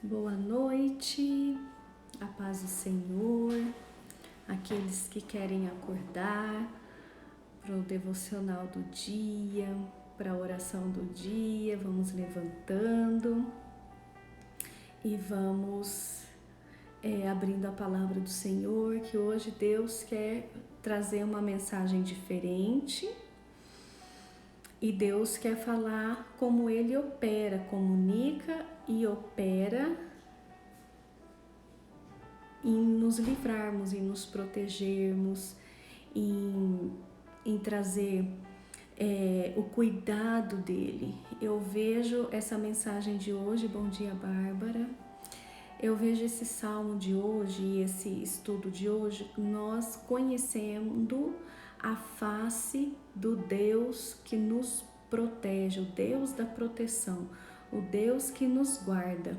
Boa noite, a paz do Senhor, aqueles que querem acordar para o devocional do dia, para a oração do dia, vamos levantando e vamos abrindo a palavra do Senhor, que hoje Deus quer trazer uma mensagem diferente e Deus quer falar como Ele opera, comunica e opera em nos livrarmos, em nos protegermos, em trazer o cuidado dele. Eu vejo essa mensagem de hoje, bom dia Bárbara, eu vejo esse salmo de hoje e esse estudo de hoje, nós conhecendo a face do Deus que nos protege, o Deus da proteção, o Deus que nos guarda.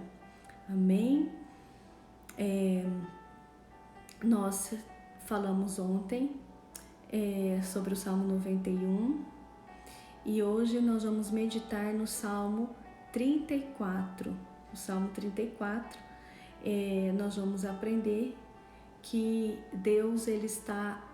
Amém? Nós falamos ontem sobre o Salmo 91 e hoje nós vamos meditar no Salmo 34. O Salmo 34, nós vamos aprender que Deus ele está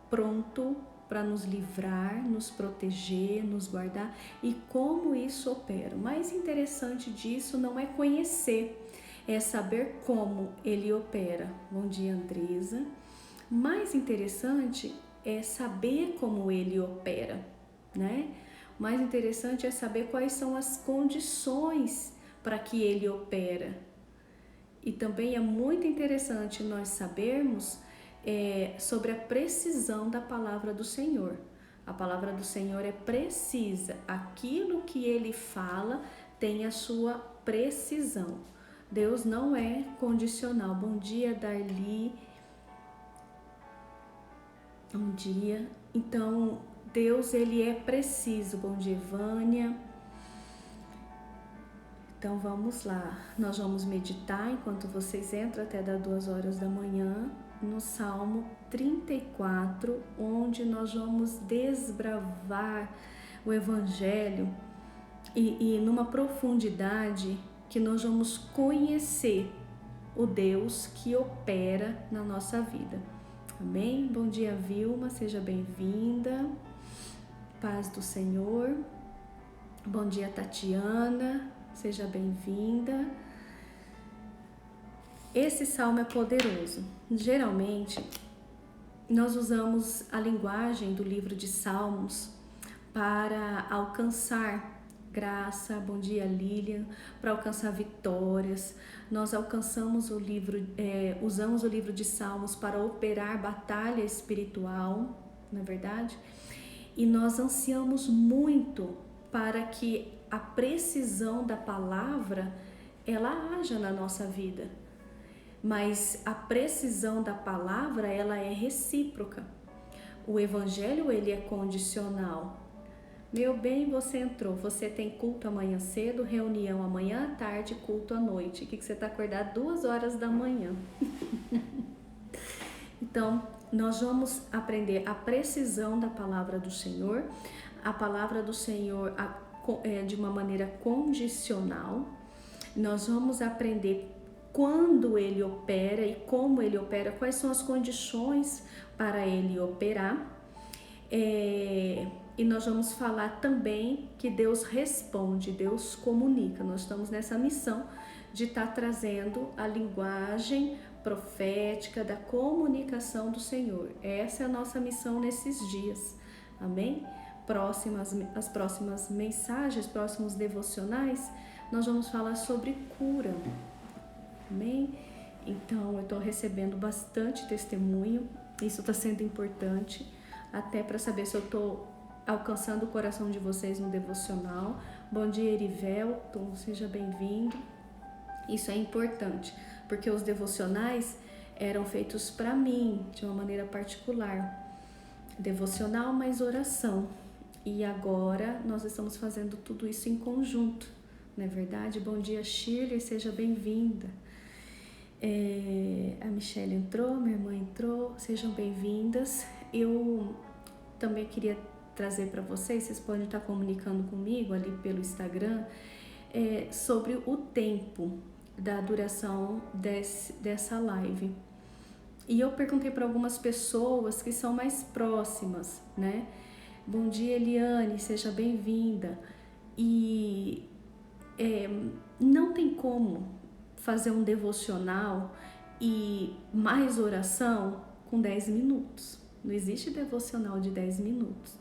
pronto para nos livrar, nos proteger, nos guardar e como isso opera. O mais interessante disso não é conhecer, é saber como ele opera. Bom dia, Andresa. Mais interessante é saber como ele opera, né? Mais interessante é saber quais são as condições para que ele opera. E também é muito interessante nós sabermos sobre a precisão da palavra do Senhor. A palavra do Senhor é precisa. Aquilo que ele fala tem a sua precisão. Deus não é condicional. Bom dia, Darli. Bom dia. Então, Deus, ele é preciso. Bom dia, Vânia. Então, vamos lá. Nós vamos meditar enquanto vocês entram até das 2 horas da manhã no Salmo 34, onde nós vamos desbravar o Evangelho e numa profundidade que nós vamos conhecer o Deus que opera na nossa vida. Amém? Bom dia, Vilma, seja bem-vinda. Paz do Senhor. Bom dia, Tatiana, seja bem-vinda. Esse salmo é poderoso. Geralmente, nós usamos a linguagem do livro de Salmos para alcançar graça, bom dia Lilian, para alcançar vitórias. Nós alcançamos o livro, usamos o livro de Salmos para operar batalha espiritual, não é verdade? E nós ansiamos muito para que a precisão da palavra ela haja na nossa vida. Mas a precisão da palavra ela é recíproca. O evangelho ele é condicional. Meu bem, você entrou, você tem culto amanhã cedo, reunião amanhã à tarde, culto à noite. O que você está acordado 2 horas da manhã? Então, nós vamos aprender a precisão da palavra do Senhor, a palavra do Senhor de uma maneira condicional. Nós vamos aprender quando ele opera e como ele opera, quais são as condições para ele operar. E nós vamos falar também que Deus responde, Deus comunica. Nós estamos nessa missão de estar trazendo a linguagem profética da comunicação do Senhor. Essa é a nossa missão nesses dias. Amém? As próximas mensagens, próximos devocionais, nós vamos falar sobre cura. Amém? Então, eu estou recebendo bastante testemunho. Isso está sendo importante, até para saber se eu estou alcançando o coração de vocês no devocional. Bom dia, Erivelton, seja bem-vindo. Isso é importante, porque os devocionais eram feitos para mim, de uma maneira particular. Devocional mais oração. E agora nós estamos fazendo tudo isso em conjunto, não é verdade? Bom dia, Shirley, seja bem-vinda. A Michelle entrou, minha irmã entrou, sejam bem-vindas. Eu também queria trazer para vocês podem estar comunicando comigo ali pelo Instagram, sobre o tempo. da duração dessa live. E eu perguntei para algumas pessoas que são mais próximas, né? Bom dia, Eliane, seja bem-vinda. E não tem como fazer um devocional e mais oração com 10 minutos. Não existe devocional de 10 minutos.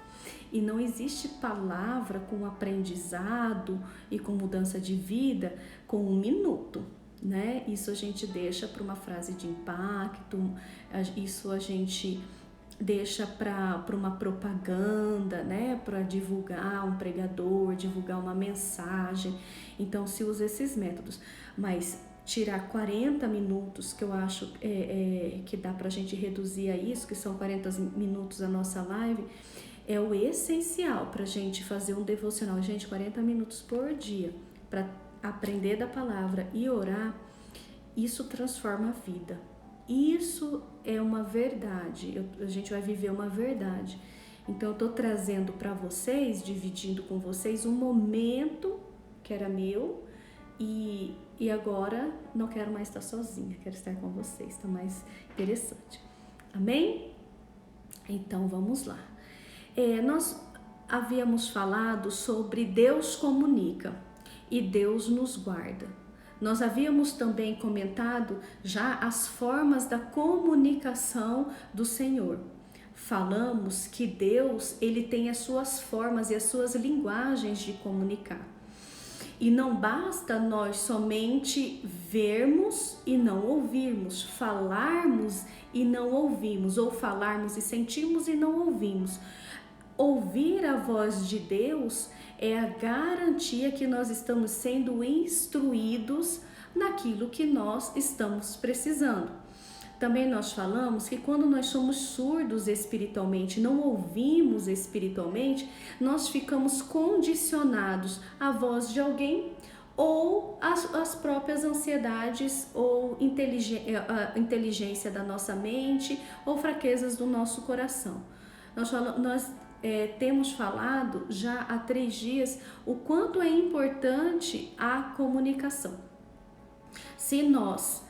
E não existe palavra com aprendizado e com mudança de vida com 1 minuto, né? Isso a gente deixa para uma frase de impacto, isso a gente deixa para uma propaganda, né? Para divulgar um pregador, divulgar uma mensagem. Então se usa esses métodos. Mas tirar 40 minutos, que eu acho que dá para a gente reduzir a isso, que são 40 minutos a nossa live, é o essencial para a gente fazer um devocional. Gente, 40 minutos por dia para aprender da palavra e orar, isso transforma a vida. Isso é uma verdade, a gente vai viver uma verdade. Então eu estou trazendo para vocês, dividindo com vocês um momento que era meu e agora não quero mais estar sozinha, quero estar com vocês, está mais interessante. Amém? Então vamos lá. Nós havíamos falado sobre Deus comunica e Deus nos guarda. Nós havíamos também comentado já as formas da comunicação do Senhor. Falamos que Deus, ele tem as suas formas e as suas linguagens de comunicar. E não basta nós somente vermos e não ouvirmos, falarmos e não ouvimos, ou falarmos e sentirmos e não ouvimos. Ouvir a voz de Deus é a garantia que nós estamos sendo instruídos naquilo que nós estamos precisando. Também nós falamos que quando nós somos surdos espiritualmente, não ouvimos espiritualmente, nós ficamos condicionados à voz de alguém ou às próprias ansiedades ou inteligência da nossa mente ou fraquezas do nosso coração. Nós temos falado já há 3 dias o quanto é importante a comunicação. Se nós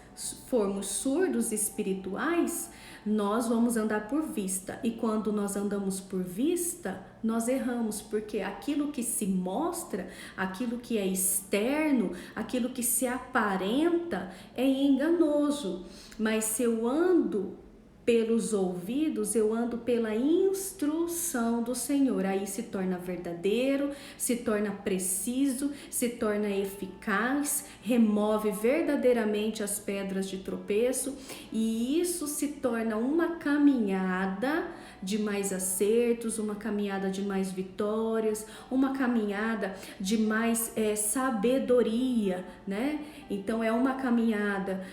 formos surdos espirituais, nós vamos andar por vista, e quando nós andamos por vista, nós erramos, porque aquilo que se mostra, aquilo que é externo, aquilo que se aparenta é enganoso. Mas se eu ando pelos ouvidos, eu ando pela instrução do Senhor, aí se torna verdadeiro, se torna preciso, se torna eficaz, remove verdadeiramente as pedras de tropeço, e isso se torna uma caminhada de mais acertos, uma caminhada de mais vitórias, uma caminhada de mais sabedoria, né? Então é uma caminhada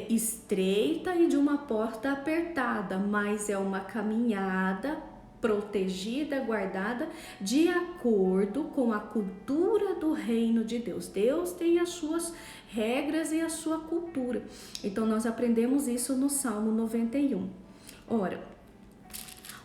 estreita e de uma porta apertada, mas é uma caminhada protegida, guardada, de acordo com a cultura do reino de Deus. Deus tem as suas regras e a sua cultura. Então nós aprendemos isso no Salmo 91. Ora,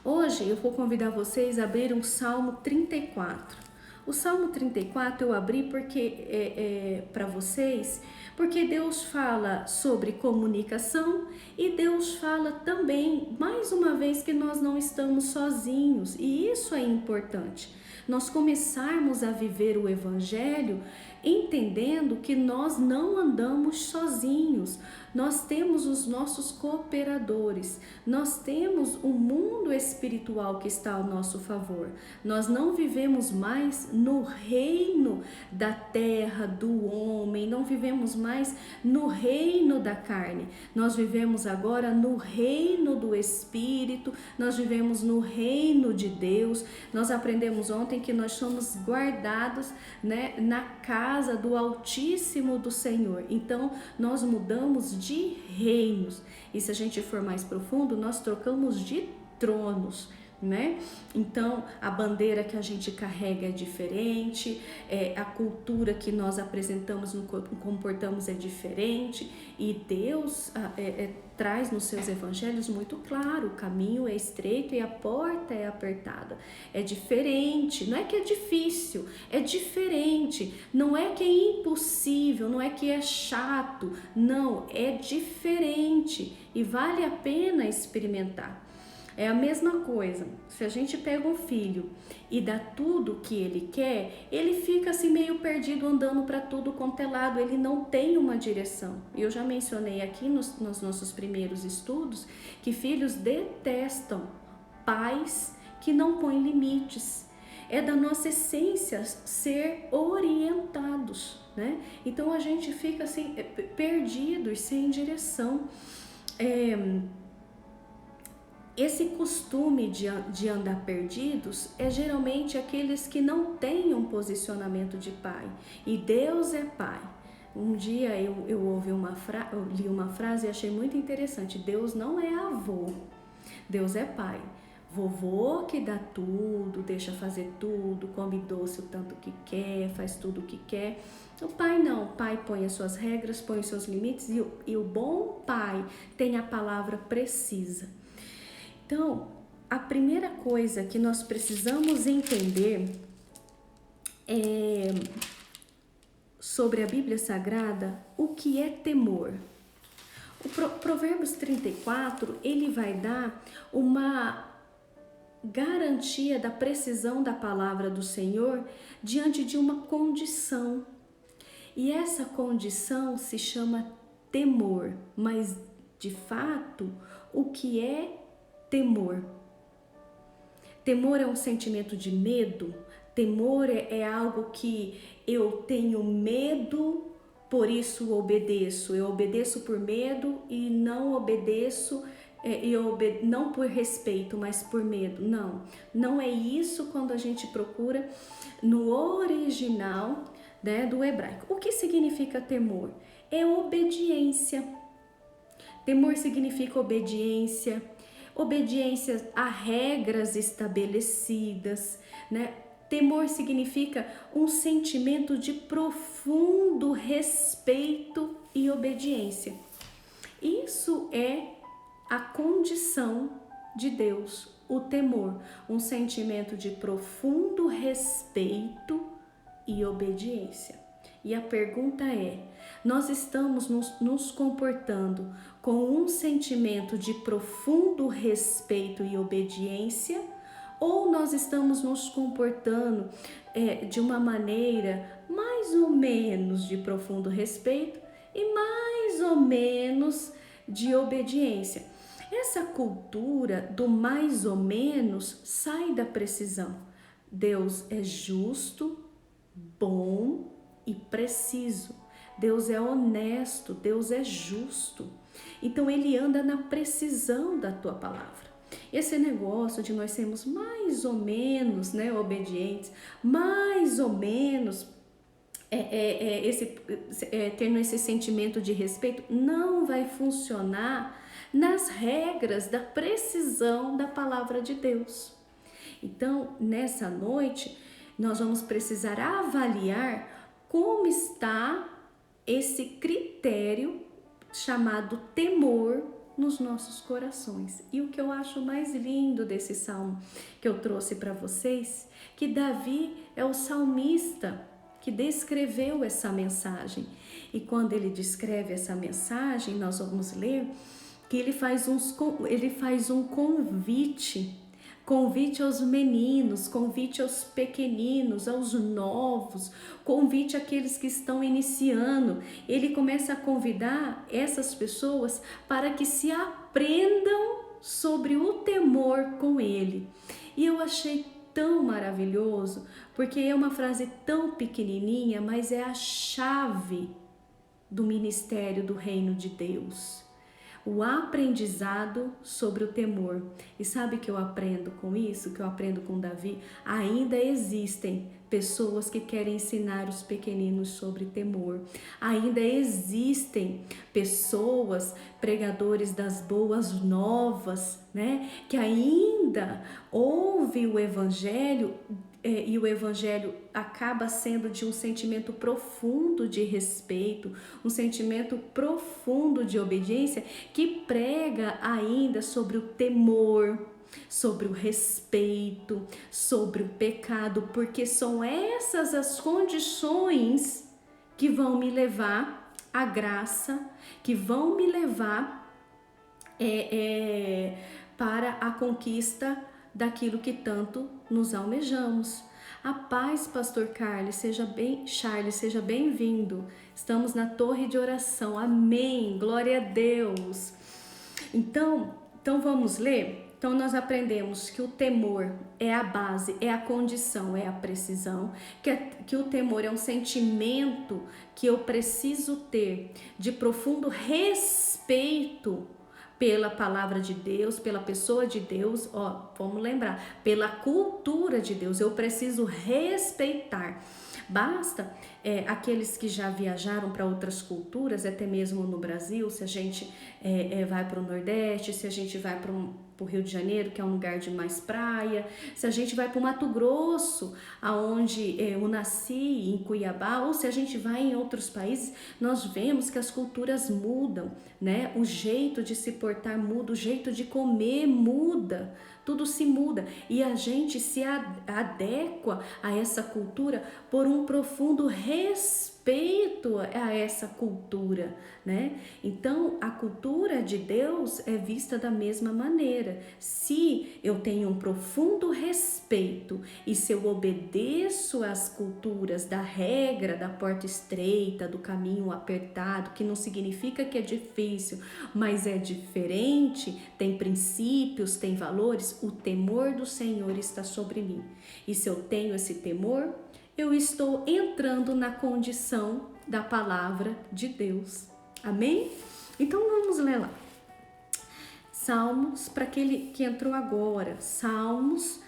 hoje eu vou convidar vocês a abrir um Salmo 34. O Salmo 34 eu abri porque para vocês, porque Deus fala sobre comunicação e Deus fala também, mais uma vez, que nós não estamos sozinhos, e isso é importante. Nós começarmos a viver o Evangelho entendendo que nós não andamos sozinhos, nós temos os nossos cooperadores, nós temos o mundo espiritual que está ao nosso favor. Nós não vivemos mais no reino da terra, do homem, não vivemos mais no reino da carne, nós vivemos agora no reino do Espírito, nós vivemos no reino de Deus. Nós aprendemos ontem que nós somos guardados, né, na casa do Altíssimo do Senhor. Então nós mudamos de reinos, e se a gente for mais profundo, nós trocamos de tronos. né? Então a bandeira que a gente carrega é diferente, a cultura que nós apresentamos, comportamos é diferente, e Deus traz nos seus evangelhos muito claro: o caminho é estreito e a porta é apertada. É diferente, não é que é difícil, é diferente, não é que é impossível, não é que é chato, não, é diferente e vale a pena experimentar. É a mesma coisa, se a gente pega um filho e dá tudo que ele quer, ele fica assim meio perdido, andando para tudo quanto é lado, ele não tem uma direção. Eu já mencionei aqui nos nossos primeiros estudos que filhos detestam pais que não põem limites. É da nossa essência ser orientados, né? Então a gente fica assim perdido e sem direção. Esse costume de andar perdidos é geralmente aqueles que não têm um posicionamento de pai. E Deus é pai. Um dia eu li uma frase e achei muito interessante: Deus não é avô, Deus é pai. Vovô que dá tudo, deixa fazer tudo, come doce o tanto que quer, faz tudo o que quer. O pai não, o pai põe as suas regras, põe os seus limites, e o bom pai tem a palavra precisa. Então, a primeira coisa que nós precisamos entender sobre a Bíblia Sagrada, o que é temor. O Provérbios 34, ele vai dar uma garantia da precisão da palavra do Senhor diante de uma condição. E essa condição se chama temor. Mas, de fato, o que é temor? Temor é um sentimento de medo. Temor é algo que eu tenho medo, por isso obedeço. Eu obedeço por medo e não obedeço, não por respeito, mas por medo. Não, não é isso quando a gente procura no original, né, do hebraico. O que significa temor? É obediência. Temor significa obediência. Obediência a regras estabelecidas, né? Temor significa um sentimento de profundo respeito e obediência. Isso é a condição de Deus, o temor, um sentimento de profundo respeito e obediência. E a pergunta é: nós estamos nos comportando com um sentimento de profundo respeito e obediência, ou nós estamos nos comportando de uma maneira mais ou menos de profundo respeito e mais ou menos de obediência? Essa cultura do mais ou menos sai da precisão. Deus é justo, bom e preciso. Deus é honesto, Deus é justo. Então ele anda na precisão da tua palavra. Esse negócio de nós sermos mais ou menos, né, obedientes, mais ou menos tendo esse sentimento de respeito, não vai funcionar nas regras da precisão da palavra de Deus. Então, nessa noite, nós vamos precisar avaliar como está esse critério chamado temor nos nossos corações. E o que eu acho mais lindo desse salmo que eu trouxe para vocês, que Davi é o salmista que descreveu essa mensagem. E quando ele descreve essa mensagem, nós vamos ler que ele faz um convite aos meninos, convite aos pequeninos, aos novos, convite àqueles que estão iniciando. Ele começa a convidar essas pessoas para que se aprendam sobre o temor com ele. E eu achei tão maravilhoso, porque é uma frase tão pequenininha, mas é a chave do ministério do reino de Deus. O aprendizado sobre o temor. E sabe o que eu aprendo com isso? Que eu aprendo com Davi? Ainda existem pessoas que querem ensinar os pequeninos sobre temor. Ainda existem pessoas, pregadores das boas novas, né, que ainda ouvem o evangelho e o evangelho acaba sendo de um sentimento profundo de respeito, um sentimento profundo de obediência, que prega ainda sobre o temor, sobre o respeito, sobre o pecado, porque são essas as condições que vão me levar à graça, que vão me levar para a conquista daquilo que tanto nos almejamos. A paz, Pastor Charles, seja bem-vindo. Estamos na torre de oração. Amém. Glória a Deus. Então vamos ler? Então nós aprendemos que o temor é a base, é a condição, é a precisão, que o temor é um sentimento que eu preciso ter de profundo respeito pela palavra de Deus, pela pessoa de Deus, vamos lembrar, pela cultura de Deus. Eu preciso respeitar. Basta aqueles que já viajaram para outras culturas, até mesmo no Brasil, se a gente vai para o Nordeste, se a gente vai para o Rio de Janeiro, que é um lugar de mais praia, se a gente vai para o Mato Grosso, aonde eu nasci, em Cuiabá, ou se a gente vai em outros países, nós vemos que as culturas mudam, né? O jeito de se portar muda, o jeito de comer muda, tudo se muda e a gente se adequa a essa cultura por um profundo respeito a essa cultura, né? Então, a cultura de Deus é vista da mesma maneira. Se eu tenho um profundo respeito e se eu obedeço às culturas da regra, da porta estreita, do caminho apertado, que não significa que é difícil, mas é diferente, tem princípios, tem valores, o temor do Senhor está sobre mim. E se eu tenho esse temor, eu estou entrando na condição da palavra de Deus. Amém? Então vamos ler lá. Salmos, para aquele que entrou agora. Salmos,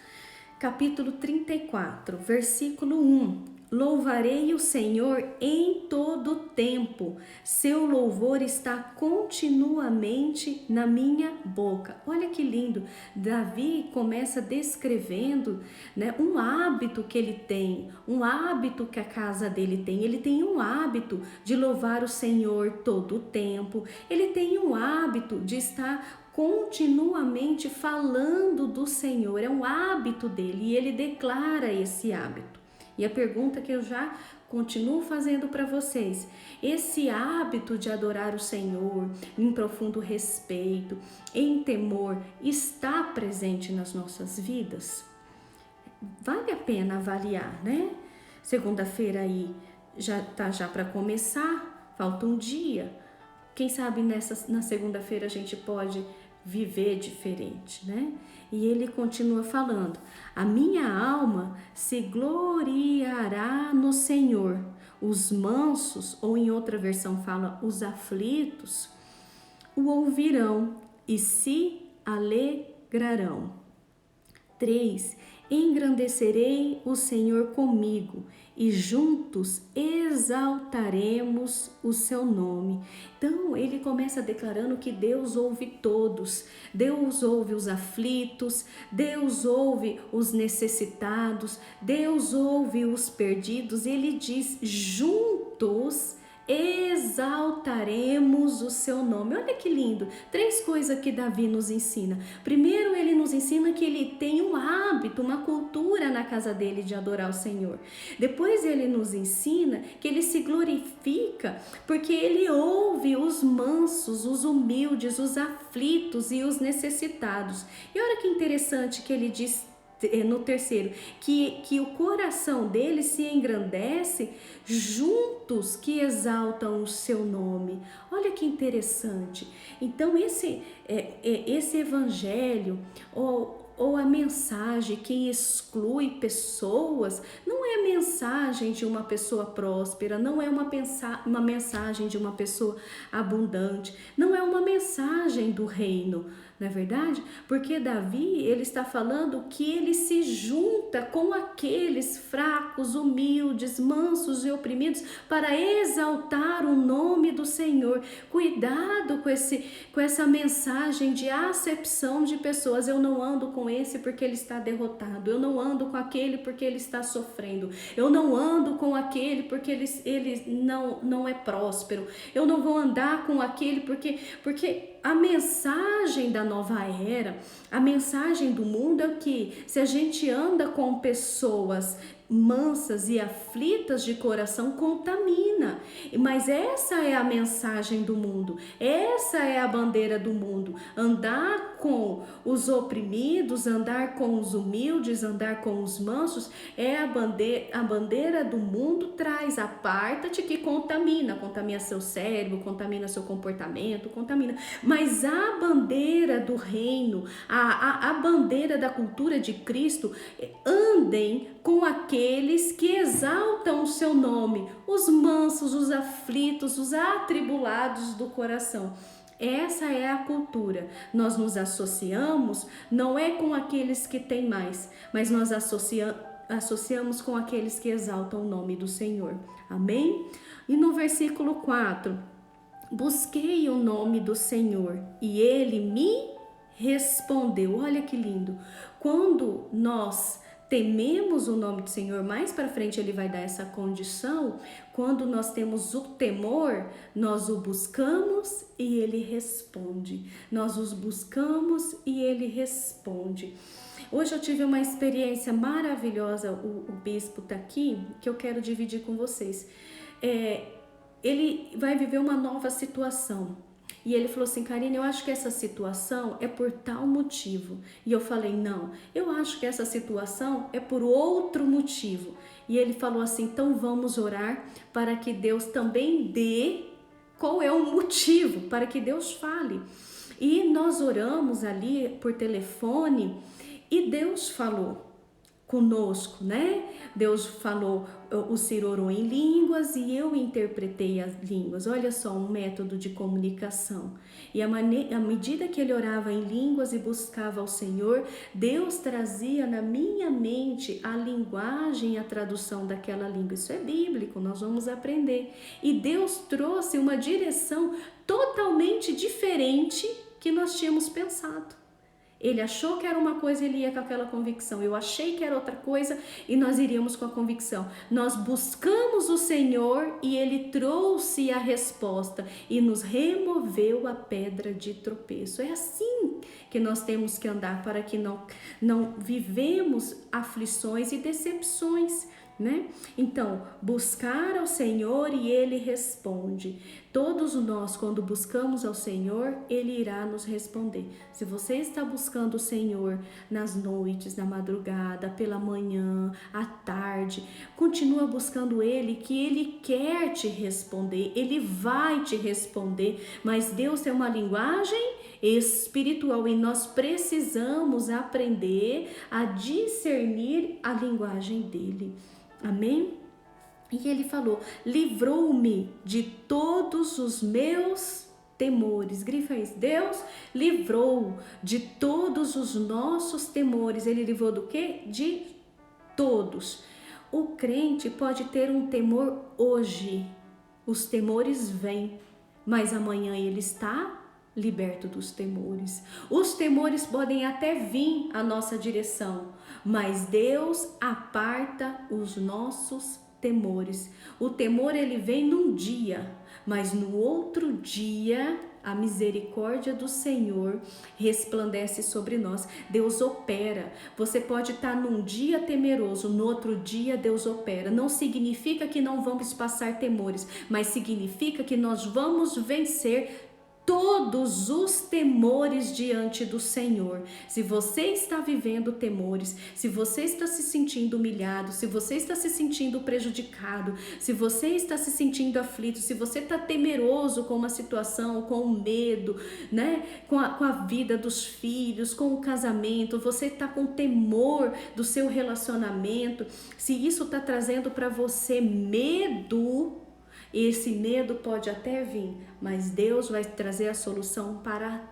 capítulo 34, versículo 1. Louvarei o Senhor em todo tempo, seu louvor está continuamente na minha boca. Olha que lindo, Davi começa descrevendo, né, um hábito que ele tem, um hábito que a casa dele tem. Ele tem um hábito de louvar o Senhor todo o tempo, ele tem um hábito de estar continuamente falando do Senhor, é um hábito dele e ele declara esse hábito. E a pergunta que eu já continuo fazendo para vocês, esse hábito de adorar o Senhor em profundo respeito, em temor, está presente nas nossas vidas? Vale a pena avaliar, né? Segunda-feira aí já para começar, falta um dia. Quem sabe na segunda-feira a gente pode viver diferente, né? E ele continua falando: a minha alma se gloriará no Senhor. Os mansos, ou em outra versão fala os aflitos, o ouvirão e se alegrarão. 3. Engrandecerei o Senhor comigo e juntos exaltaremos o seu nome. Então ele começa declarando que Deus ouve todos, Deus ouve os aflitos, Deus ouve os necessitados, Deus ouve os perdidos. Ele diz: juntos exaltaremos o seu nome. Olha que lindo, 3 coisas que Davi nos ensina. Primeiro, ele nos ensina que ele tem um hábito, uma cultura na casa dele de adorar o Senhor. Depois ele nos ensina que ele se glorifica porque ele ouve os mansos, os humildes, os aflitos e os necessitados. E olha que interessante que ele diz no terceiro, que o coração dele se engrandece juntos que exaltam o seu nome. Olha que interessante. Então esse evangelho ou a mensagem que exclui pessoas não é a mensagem de uma pessoa próspera, não é uma mensagem de uma pessoa abundante, não é uma mensagem do reino, não é verdade? Porque Davi, ele está falando que ele se junta com aqueles fracos, humildes, mansos e oprimidos para exaltar o nome do Senhor. Cuidado com essa mensagem de acepção de pessoas. Eu não ando com esse porque ele está derrotado. Eu não ando com aquele porque ele está sofrendo. Eu não ando com aquele porque ele não é próspero. Eu não vou andar com aquele porque a mensagem da nova era, a mensagem do mundo é que se a gente anda com pessoas mansas e aflitas de coração, contamina. Mas essa é a mensagem do mundo, essa é a bandeira do mundo. Andar com os oprimidos, andar com os humildes, andar com os mansos, é a bandeira do mundo traz. Aparta-te que contamina seu cérebro, contamina seu comportamento, contamina. Mas a bandeira do reino, a bandeira da cultura de Cristo, andem com aqueles que exaltam o seu nome, os mansos, os aflitos, os atribulados do coração. Essa é a cultura. Nós nos associamos, não é com aqueles que têm mais, mas nós associamos com aqueles que exaltam o nome do Senhor. Amém? E no versículo 4, busquei o nome do Senhor e ele me respondeu. Olha que lindo. Quando nós tememos o nome do Senhor, mais para frente ele vai dar essa condição. Quando nós temos o temor, nós o buscamos e ele responde. Nós os buscamos e ele responde. Hoje eu tive uma experiência maravilhosa, o bispo está aqui, que eu quero dividir com vocês. Ele vai viver uma nova situação. E ele falou assim: Karine, eu acho que essa situação é por tal motivo. E eu falei: não, eu acho que essa situação é por outro motivo. E ele falou assim: então vamos orar para que Deus também dê qual é o motivo, para que Deus fale. E nós oramos ali por telefone e Deus falou conosco, né? Deus falou, o Ciro orou em línguas e eu interpretei as línguas. Olha só, um método de comunicação. E à medida que ele orava em línguas e buscava ao Senhor, Deus trazia na minha mente a linguagem e a tradução daquela língua. Isso é bíblico, nós vamos aprender. E Deus trouxe uma direção totalmente diferente que nós tínhamos pensado. Ele achou que era uma coisa e ele ia com aquela convicção. Eu achei que era outra coisa e nós iríamos com a convicção. Nós buscamos o Senhor e ele trouxe a resposta e nos removeu a pedra de tropeço. É assim que nós temos que andar para que não vivemos aflições e decepções, né? Então, buscar ao Senhor e ele responde. Todos nós, quando buscamos ao Senhor, ele irá nos responder. Se você está buscando o Senhor nas noites, na madrugada, pela manhã, à tarde, continua buscando ele, que ele quer te responder, ele vai te responder. Mas Deus tem uma linguagem espiritual e nós precisamos aprender a discernir a linguagem dele. Amém? E ele falou: livrou-me de todos os meus temores. Grifa isso. Deus livrou de todos os nossos temores. Ele livrou do quê? De todos. O crente pode ter um temor hoje. Os temores vêm, mas amanhã ele está liberto dos temores. Os temores podem até vir à nossa direção, mas Deus aparta os nossos temores. O temor ele vem num dia, mas no outro dia a misericórdia do Senhor resplandece sobre nós. Deus opera. Você pode estar num dia temeroso, no outro dia Deus opera. Não significa que não vamos passar temores, mas significa que nós vamos vencer todos os temores diante do Senhor. Se você está vivendo temores, se você está se sentindo humilhado, se você está se sentindo prejudicado, se você está se sentindo aflito, se você está temeroso com uma situação, com o medo, né? com a vida dos filhos, com o casamento, você está com temor do seu relacionamento, se isso está trazendo para você medo, esse medo pode até vir, mas Deus vai trazer a solução para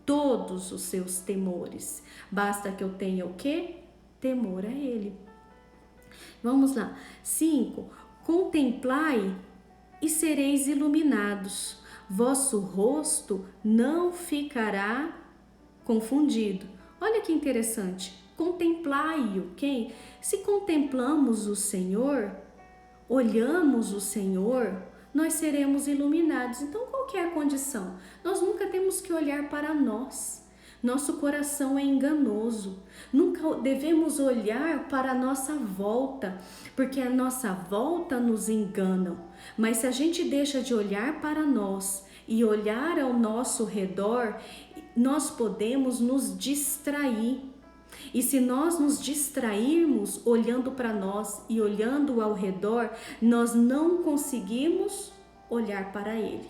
todos os seus temores. Basta que eu tenha o quê? Temor a Ele. Vamos lá. 5. Contemplai e sereis iluminados. Vosso rosto não ficará confundido. Olha que interessante. Contemplai-o. Quem? Se contemplamos o Senhor, olhamos o Senhor, nós seremos iluminados. Então, qual que é a condição? Nós nunca temos que olhar para nós. Nosso coração é enganoso. Nunca devemos olhar para a nossa volta, porque a nossa volta nos engana. Mas se a gente deixa de olhar para nós e olhar ao nosso redor, nós podemos nos distrair. E se nós nos distrairmos olhando para nós e olhando ao redor, nós não conseguimos olhar para Ele.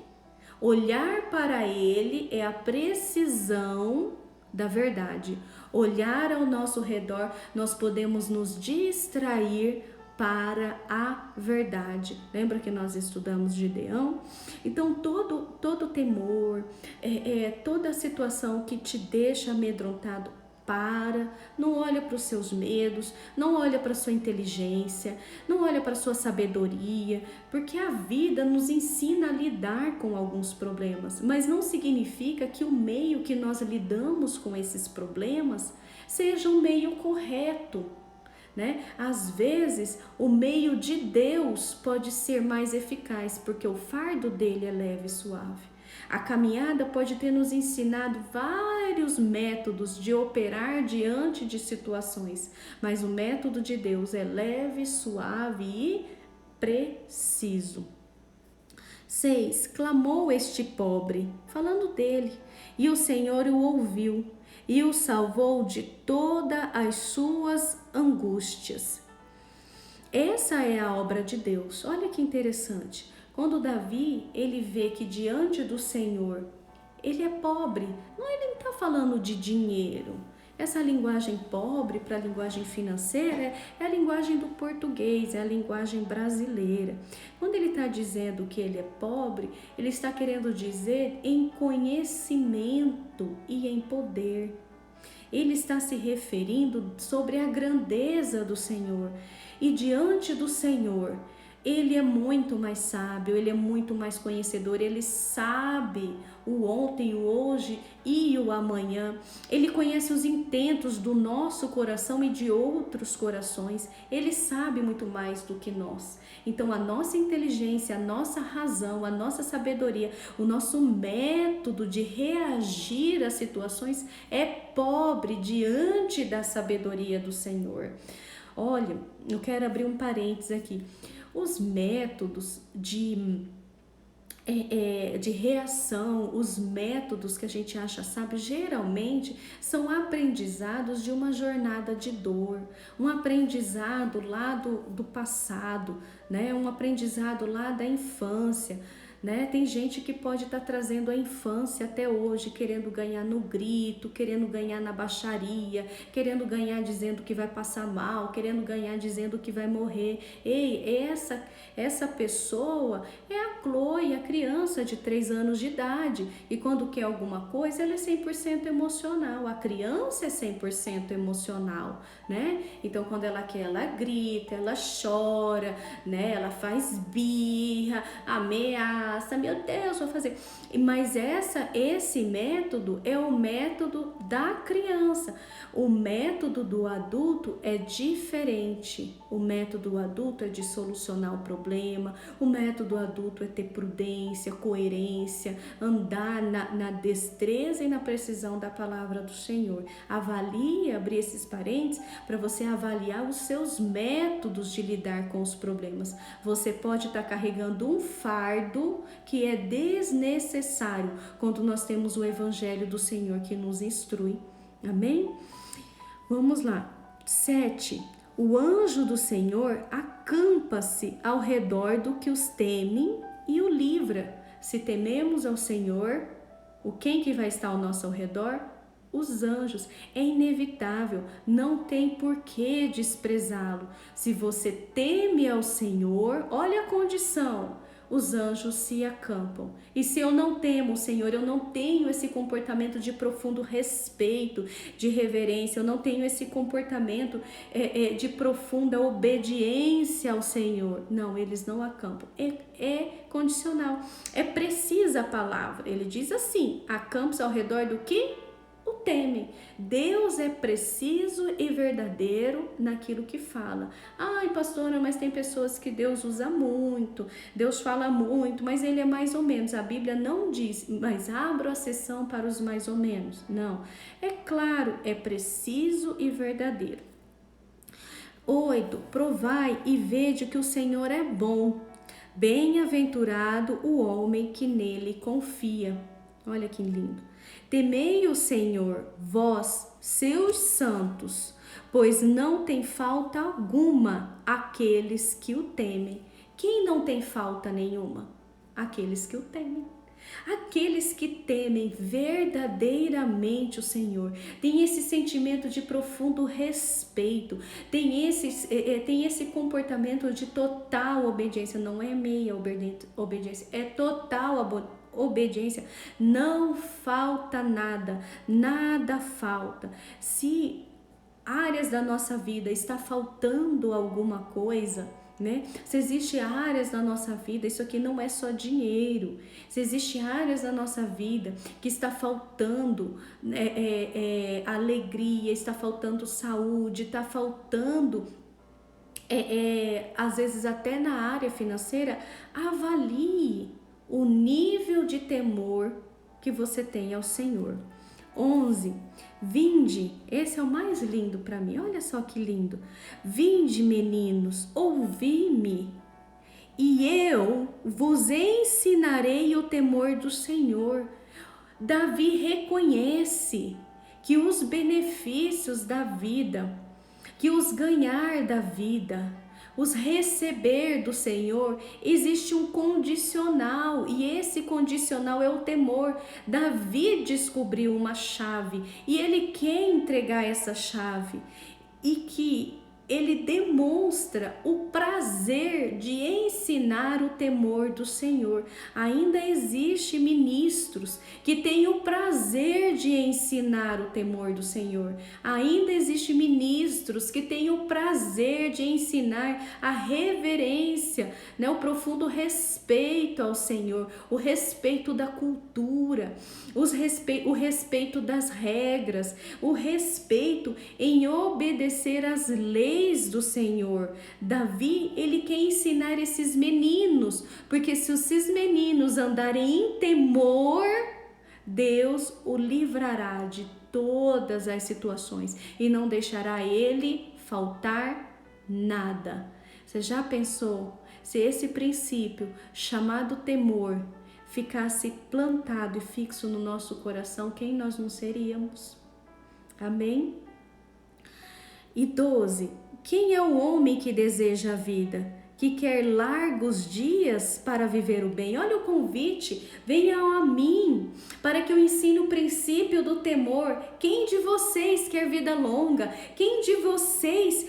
Olhar para Ele é a precisão da verdade. Olhar ao nosso redor, nós podemos nos distrair para a verdade. Lembra que nós estudamos Gideão? Então, todo temor, toda situação que te deixa amedrontado, não olha para os seus medos, não olha para a sua inteligência, não olha para a sua sabedoria, porque a vida nos ensina a lidar com alguns problemas, mas não significa que o meio que nós lidamos com esses problemas seja um meio correto, né? Às vezes, o meio de Deus pode ser mais eficaz, porque o fardo dele é leve e suave. A caminhada pode ter nos ensinado vários métodos de operar diante de situações, mas o método de Deus é leve, suave e preciso. 6. Clamou este pobre, falando dele, e o Senhor o ouviu e o salvou de todas as suas angústias. Essa é a obra de Deus. Olha que interessante. Quando Davi, ele vê que diante do Senhor, ele é pobre, ele não está falando de dinheiro. Essa linguagem pobre para a linguagem financeira é a linguagem do português, é a linguagem brasileira. Quando ele está dizendo que ele é pobre, ele está querendo dizer em conhecimento e em poder. Ele está se referindo sobre a grandeza do Senhor. E diante do Senhor, Ele é muito mais sábio, Ele é muito mais conhecedor, Ele sabe o ontem, o hoje e o amanhã. Ele conhece os intentos do nosso coração e de outros corações. Ele sabe muito mais do que nós. Então, a nossa inteligência, a nossa razão, a nossa sabedoria, o nosso método de reagir às situações é pobre diante da sabedoria do Senhor. Olha, eu quero abrir um parênteses aqui. Os métodos de reação, os métodos que a gente acha sábio, geralmente são aprendizados de uma jornada de dor, um aprendizado lá do passado, né? Um aprendizado lá da infância. Né? Tem gente que pode estar trazendo a infância até hoje, querendo ganhar no grito, querendo ganhar na baixaria, querendo ganhar dizendo que vai passar mal, querendo ganhar dizendo que vai morrer. Ei, essa pessoa é a Chloe, a criança de 3 anos de idade, e quando quer alguma coisa, ela é 100% emocional. A criança é 100% emocional, né? Então, quando ela quer, ela grita, ela chora, né? Ela faz birra, ameaça. Meu Deus, vou fazer. Mas esse método é o método da criança. O método do adulto é diferente. O método adulto é de solucionar o problema. O método adulto é ter prudência, coerência, andar na destreza e na precisão da palavra do Senhor. Avalie, abrir esses parênteses para você avaliar os seus métodos de lidar com os problemas. Você pode estar carregando um fardo que é desnecessário quando nós temos o Evangelho do Senhor que nos instrui. Amém? Vamos lá. 7. O anjo do Senhor acampa-se ao redor do que os temem e o livra. Se tememos ao Senhor, quem que vai estar ao nosso redor? Os anjos. É inevitável, não tem por que desprezá-lo. Se você teme ao Senhor, olha a condição. os anjos se acampam. E se eu não temo o Senhor, eu não tenho esse comportamento de profundo respeito, de reverência, eu não tenho esse comportamento de profunda obediência ao Senhor. Não, eles não acampam. É condicional. É precisa a palavra. Ele diz assim: acampam-se ao redor do que? O teme. Deus é preciso e verdadeiro naquilo que fala. Ai, pastora, mas tem pessoas que Deus usa muito, Deus fala muito, mas ele é mais ou menos. A Bíblia não diz, mas abro a sessão para os mais ou menos. Não. É claro, é preciso e verdadeiro. 8. Provai e vede que o Senhor é bom. Bem-aventurado o homem que nele confia. Olha que lindo. Temei o Senhor, vós, seus santos, pois não tem falta alguma aqueles que o temem. Quem não tem falta nenhuma? Aqueles que o temem. Aqueles que temem verdadeiramente o Senhor, tem esse sentimento de profundo respeito, tem esse comportamento de total obediência, não é meia obediência, é total obediência. Não falta nada, nada falta. Se áreas da nossa vida está faltando alguma coisa, né? Se existem áreas da nossa vida, isso aqui não é só dinheiro. Se existem áreas da nossa vida que está faltando alegria, está faltando saúde, está faltando às vezes até na área financeira, avalie o nível de temor que você tem ao Senhor. 11. Vinde, esse é o mais lindo para mim, olha só que lindo. Vinde, meninos, ouvi-me, e eu vos ensinarei o temor do Senhor. Davi reconhece que os benefícios da vida, que os ganhar da vida, os receber do Senhor, existe um condicional, e esse condicional é o temor. Davi descobriu uma chave e ele quer entregar essa chave, e que ele demonstra o prazer de ensinar o temor do Senhor. Ainda existe ministros que têm o prazer de ensinar o temor do Senhor. Ainda existe ministros que têm o prazer de ensinar a reverência, né? O profundo respeito ao Senhor, o respeito da cultura, o respeito das regras, o respeito em obedecer às leis do Senhor. Davi, ele quer ensinar esses meninos, porque se esses meninos andarem em temor, Deus o livrará de todas as situações e não deixará ele faltar nada. Você já pensou se esse princípio chamado temor ficasse plantado e fixo no nosso coração, quem nós não seríamos? Amém? E 12. Quem é o homem que deseja a vida, que quer largos dias para viver o bem? Olha o convite, venham a mim, para que eu ensine o princípio do temor. Quem de vocês quer vida longa? Quem de vocês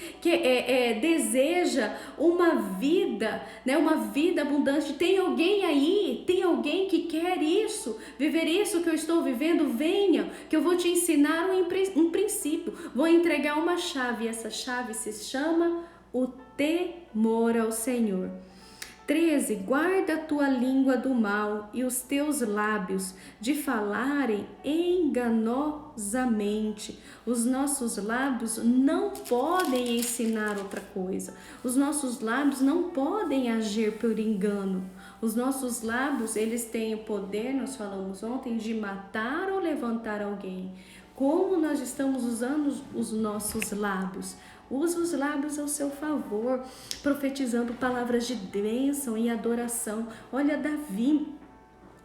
deseja uma vida, né, uma vida abundante? Tem alguém aí? Tem alguém que quer isso? Viver isso que eu estou vivendo? Venha, que eu vou te ensinar um princípio. Vou entregar uma chave, e essa chave se chama o temor ao Senhor. 13. Guarda a tua língua do mal e os teus lábios de falarem enganosamente. Os nossos lábios não podem ensinar outra coisa. Os nossos lábios não podem agir por engano. Os nossos lábios, eles têm o poder, nós falamos ontem, de matar ou levantar alguém. Como nós estamos usando os nossos lábios? Use os lábios ao seu favor, profetizando palavras de bênção e adoração. Olha Davi,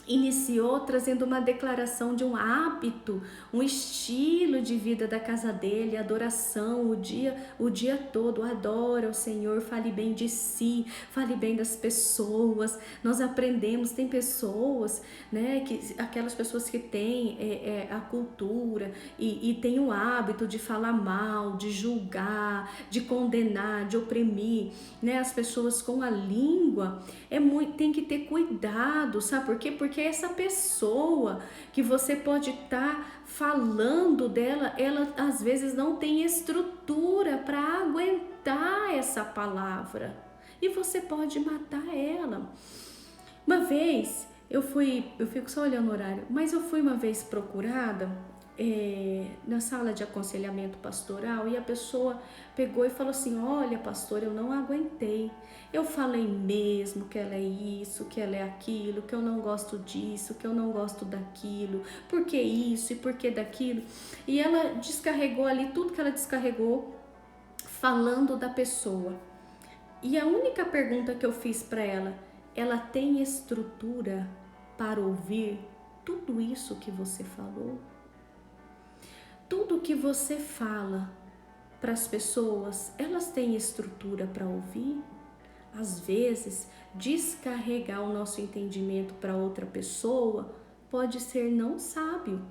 iniciou trazendo uma declaração de um hábito, um estilo de vida da casa dele, adoração, o dia todo, adora o Senhor, fale bem de si, fale bem das pessoas. Nós aprendemos, tem pessoas, né, aquelas pessoas que têm a cultura e têm o hábito de falar mal, de julgar, de condenar, de oprimir, né, as pessoas com a língua. Tem que ter cuidado, sabe por quê? Porque essa pessoa que você pode estar falando dela, ela às vezes não tem estrutura para aguentar essa palavra e você pode matar ela. Uma vez eu fico só olhando o horário, mas eu fui uma vez procurada na sala de aconselhamento pastoral e a pessoa pegou e falou assim: olha, pastor, eu não aguentei, eu falei mesmo que ela é isso, que ela é aquilo, que eu não gosto disso, que eu não gosto daquilo, por que isso e por que daquilo, e ela descarregou ali tudo que ela descarregou falando da pessoa. E a única pergunta que eu fiz para ela tem estrutura para ouvir tudo isso que você falou? Tudo que você fala para as pessoas, elas têm estrutura para ouvir? Às vezes, descarregar o nosso entendimento para outra pessoa pode ser não sábio,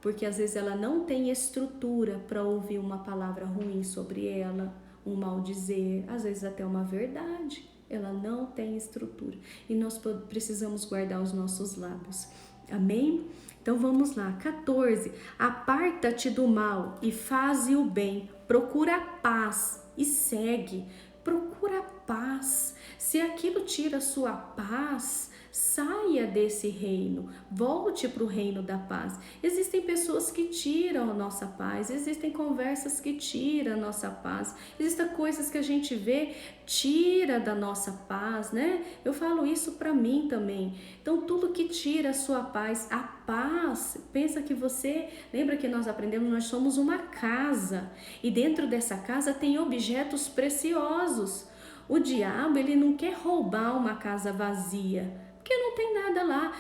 porque às vezes ela não tem estrutura para ouvir uma palavra ruim sobre ela, um maldizer, às vezes até uma verdade. Ela não tem estrutura e nós precisamos guardar os nossos lábios. Amém? Então vamos lá. 14. Aparta-te do mal e faze o bem. Procura a paz e segue. Procura a paz. Se aquilo tira a sua paz, saia desse reino, volte para o reino da paz. Existem pessoas que tiram a nossa paz, existem conversas que tiram a nossa paz, existem coisas que a gente vê, tira da nossa paz, né? Eu falo isso para mim também. Então, tudo que tira a sua paz, a paz, pensa que você, lembra que nós aprendemos, nós somos uma casa e dentro dessa casa tem objetos preciosos. O diabo, ele não quer roubar uma casa vazia, porque não tem nada lá.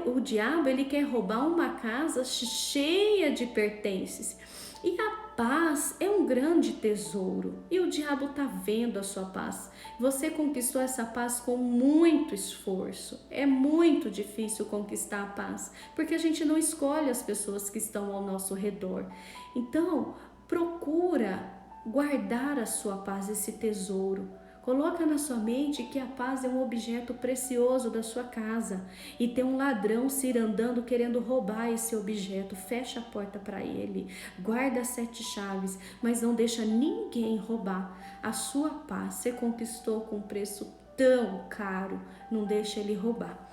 O diabo, ele quer roubar uma casa cheia de pertences. E a paz é um grande tesouro. E o diabo está vendo a sua paz. Você conquistou essa paz com muito esforço. É muito difícil conquistar a paz, porque a gente não escolhe as pessoas que estão ao nosso redor. Então, procura guardar a sua paz, esse tesouro. Coloca na sua mente que a paz é um objeto precioso da sua casa e tem um ladrão cirandando querendo roubar esse objeto. Fecha a porta para ele, guarda as 7 chaves, mas não deixa ninguém roubar a sua paz. Você conquistou com um preço tão caro, não deixa ele roubar.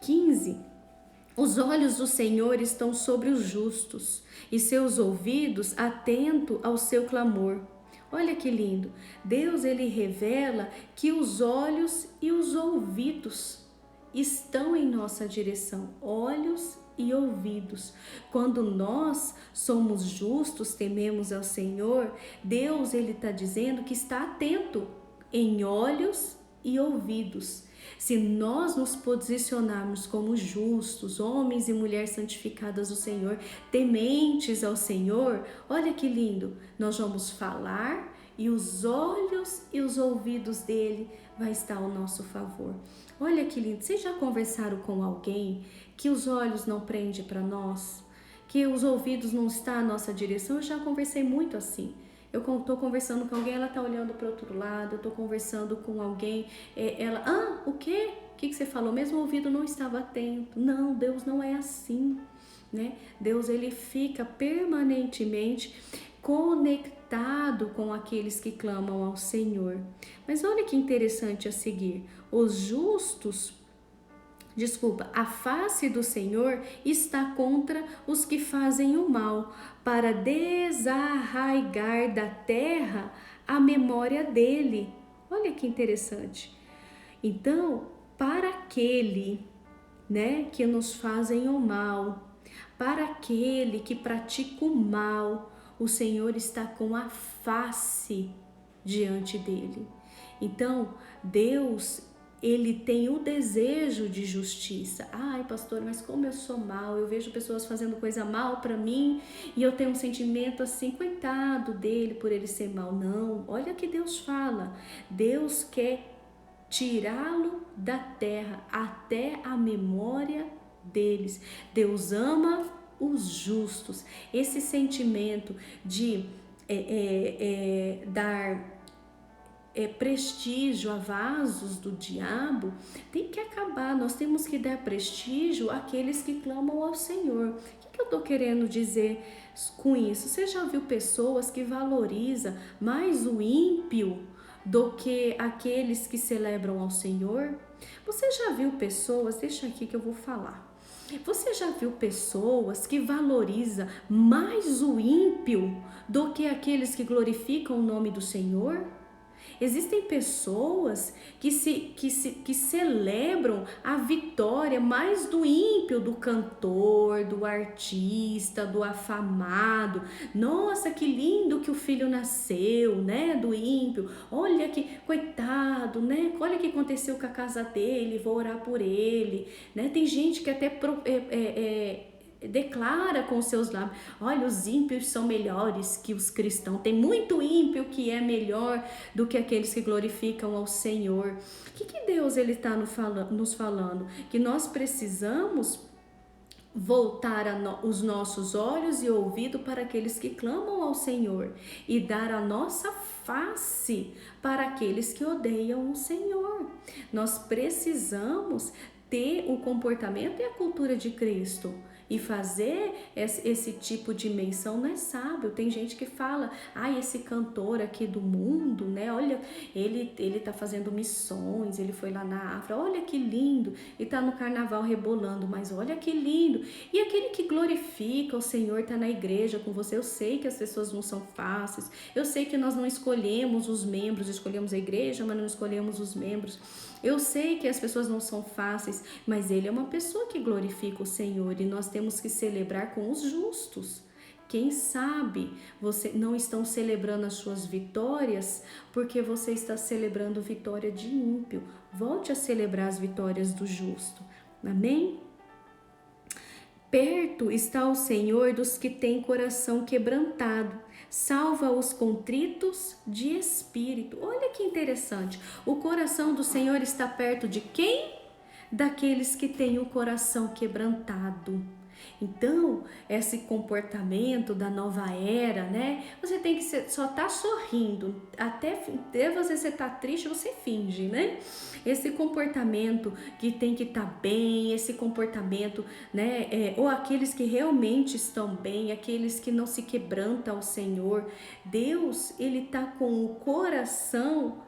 15. Os olhos do Senhor estão sobre os justos e seus ouvidos atentos ao seu clamor. Olha que lindo, Deus, ele revela que os olhos e os ouvidos estão em nossa direção, olhos e ouvidos. Quando nós somos justos, tememos ao Senhor, Deus, ele está dizendo que está atento em olhos e ouvidos. Se nós nos posicionarmos como justos, homens e mulheres santificadas do Senhor, tementes ao Senhor, olha que lindo, nós vamos falar e os olhos e os ouvidos dele vai estar ao nosso favor. Olha que lindo, vocês já conversaram com alguém que os olhos não prendem para nós? Que os ouvidos não estão à nossa direção? Eu já conversei muito assim. Eu estou conversando com alguém, ela está olhando para o outro lado, eu estou conversando com alguém, ela, o quê? O que você falou? Mesmo o ouvido não estava atento. Não, Deus não é assim, né? Deus, ele fica permanentemente conectado com aqueles que clamam ao Senhor. Mas olha que interessante a seguir, a face do Senhor está contra os que fazem o mal, para desarraigar da terra a memória dele. Olha que interessante. Então, para aquele, né, que nos fazem o mal, para aquele que pratica o mal, o Senhor está com a face diante dele. Então, Deus, ele tem o desejo de justiça. Ai, pastor, mas como eu sou mal, eu vejo pessoas fazendo coisa mal para mim e eu tenho um sentimento assim, coitado dele por ele ser mal. Não, olha o que Deus fala. Deus quer tirá-lo da terra até a memória deles. Deus ama os justos. Esse sentimento de dar prestígio a vasos do diabo tem que acabar. Nós temos que dar prestígio àqueles que clamam ao Senhor. O que eu estou querendo dizer com isso? Você já viu pessoas que valorizam mais o ímpio do que aqueles que celebram ao Senhor? Você já viu pessoas, deixa aqui que eu vou falar. Você já viu pessoas que valorizam mais o ímpio do que aqueles que glorificam o nome do Senhor? Existem pessoas que celebram a vitória mais do ímpio, do cantor, do artista, do afamado. Nossa, que lindo que o filho nasceu, né? Do ímpio. Olha que coitado, né? Olha o que aconteceu com a casa dele, vou orar por ele, né? Tem gente que até declara com seus lábios: olha, os ímpios são melhores que os cristãos. Tem muito ímpio que é melhor do que aqueles que glorificam ao Senhor. O que Deus ele está nos falando? Que nós precisamos voltar os nossos olhos e ouvidos para aqueles que clamam ao Senhor e dar a nossa face para aqueles que odeiam o Senhor. Nós precisamos ter o comportamento e a cultura de Cristo. E fazer esse tipo de menção não é sábio. Tem gente que fala: esse cantor aqui do mundo, né? Olha, ele tá fazendo missões, ele foi lá na África, olha que lindo, e tá no carnaval rebolando, mas olha que lindo. E aquele que glorifica o Senhor tá na igreja com você. Eu sei que as pessoas não são fáceis, eu sei que nós não escolhemos os membros, escolhemos a igreja, mas não escolhemos os membros. Eu sei que as pessoas não são fáceis, mas ele é uma pessoa que glorifica o Senhor e nós temos que celebrar com os justos. Quem sabe você não estão celebrando as suas vitórias porque você está celebrando vitória de ímpio. Volte a celebrar as vitórias do justo. Amém? Perto está o Senhor dos que têm coração quebrantado. Salva os contritos de espírito. Olha que interessante. O coração do Senhor está perto de quem? Daqueles que têm o coração quebrantado. Então, esse comportamento da nova era, né? Você tem que só tá sorrindo. Até você tá triste, você finge, né? Esse comportamento que tem que estar bem, esse comportamento, né? Ou aqueles que realmente estão bem, aqueles que não se quebrantam ao Senhor. Deus, ele tá com o coração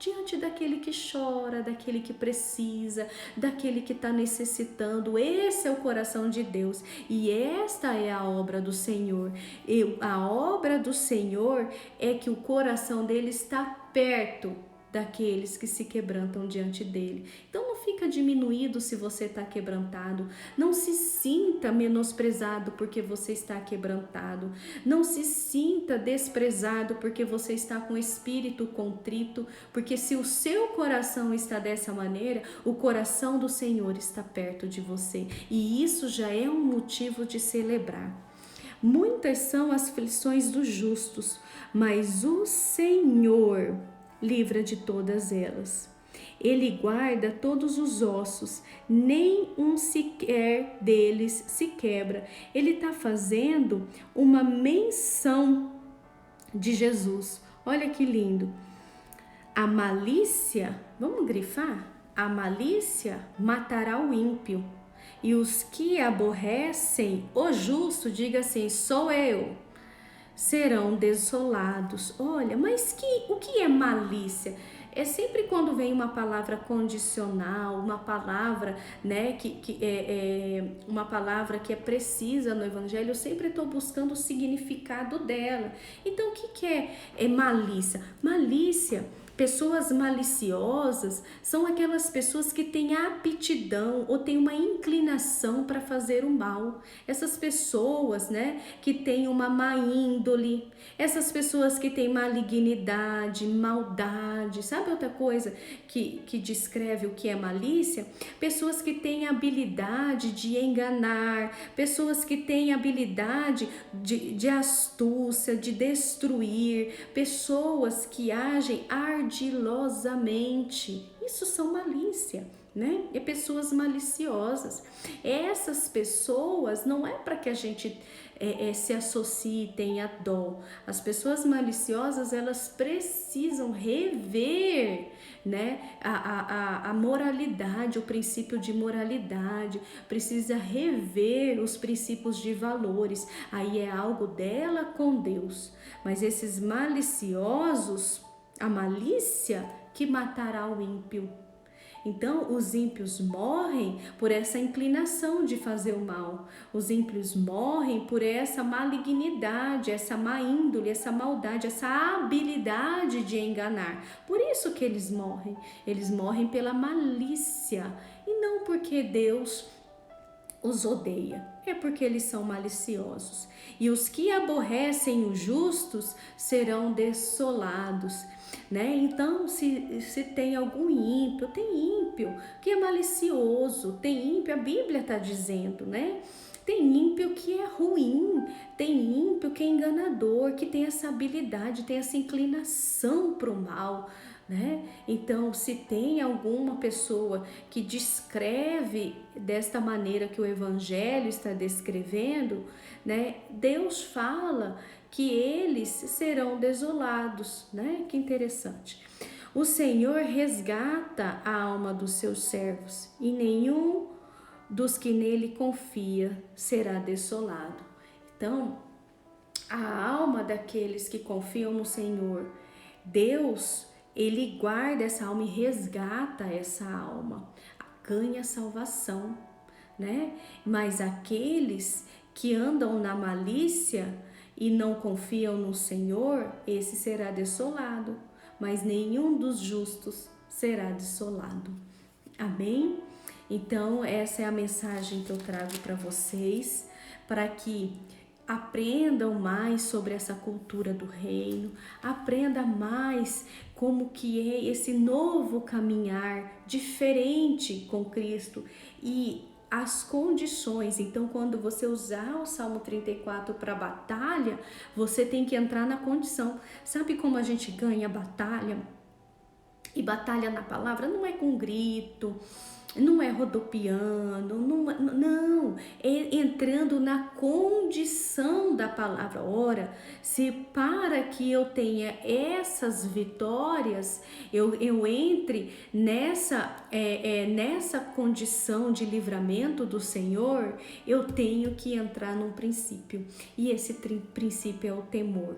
diante daquele que chora, daquele que precisa, daquele que está necessitando. Esse é o coração de Deus e esta é a obra do Senhor. A obra do Senhor é que o coração dele está perto daqueles que se quebrantam diante dele. Então não fica diminuído se você está quebrantado, não se sinta menosprezado porque você está quebrantado, não se sinta desprezado porque você está com espírito contrito, porque se o seu coração está dessa maneira, o coração do Senhor está perto de você e isso já é um motivo de celebrar. Muitas são as aflições dos justos, mas o Senhor livra de todas elas. Ele guarda todos os ossos, nem um sequer deles se quebra. Ele está fazendo uma menção de Jesus. Olha que lindo. A malícia, vamos grifar? A malícia matará o ímpio, e os que aborrecem o justo, diga assim: sou eu, serão desolados. Olha, mas o que é malícia? É sempre quando vem uma palavra condicional, uma palavra, né, que é uma palavra que é precisa no Evangelho, eu sempre estou buscando o significado dela. Então, o que é malícia? Malícia Pessoas maliciosas são aquelas pessoas que têm aptidão ou têm uma inclinação para fazer o mal. Essas pessoas, né, que têm uma má índole, essas pessoas que têm malignidade, maldade, sabe outra coisa que descreve o que é malícia? Pessoas que têm habilidade de enganar, pessoas que têm habilidade de astúcia, de destruir, pessoas que agem ardilosamente. Isso são malícia, né? É pessoas maliciosas. Essas pessoas não é para que a gente se associe, tenha dó. As pessoas maliciosas, elas precisam rever, né, a moralidade, o princípio de moralidade, precisa rever os princípios de valores. Aí é algo dela com Deus. Mas esses maliciosos, a malícia que matará o ímpio. Então, os ímpios morrem por essa inclinação de fazer o mal. Os ímpios morrem por essa malignidade, essa má índole, essa maldade, essa habilidade de enganar. Por isso que eles morrem. Eles morrem pela malícia e não porque Deus os odeia, é porque eles são maliciosos. E os que aborrecem os justos serão desolados, né? Então, se tem algum ímpio, tem ímpio que é malicioso, tem ímpio, a Bíblia está dizendo, né? Tem ímpio que é ruim, tem ímpio que é enganador, que tem essa habilidade, tem essa inclinação para o mal, né? Então, se tem alguma pessoa que descreve desta maneira que o Evangelho está descrevendo, né? Deus fala que eles serão desolados, né? Que interessante. O Senhor resgata a alma dos seus servos e nenhum dos que nele confia será desolado. Então, a alma daqueles que confiam no Senhor, Deus, ele guarda essa alma e resgata essa alma, ganha salvação, né? Mas aqueles que andam na malícia e não confiam no Senhor, esse será desolado, mas nenhum dos justos será desolado. Amém? Então, essa é a mensagem que eu trago para vocês, para que aprendam mais sobre essa cultura do reino, aprenda mais como que é esse novo caminhar diferente com Cristo e as condições. Então, quando você usar o Salmo 34 para batalha, você tem que entrar na condição. Sabe como a gente ganha batalha? E batalha na palavra não é com grito, não é rodopiando, não, é entrando na condição da palavra. Ora, se para que eu tenha essas vitórias, eu entre nessa condição de livramento do Senhor, eu tenho que entrar num princípio, e esse princípio é o temor.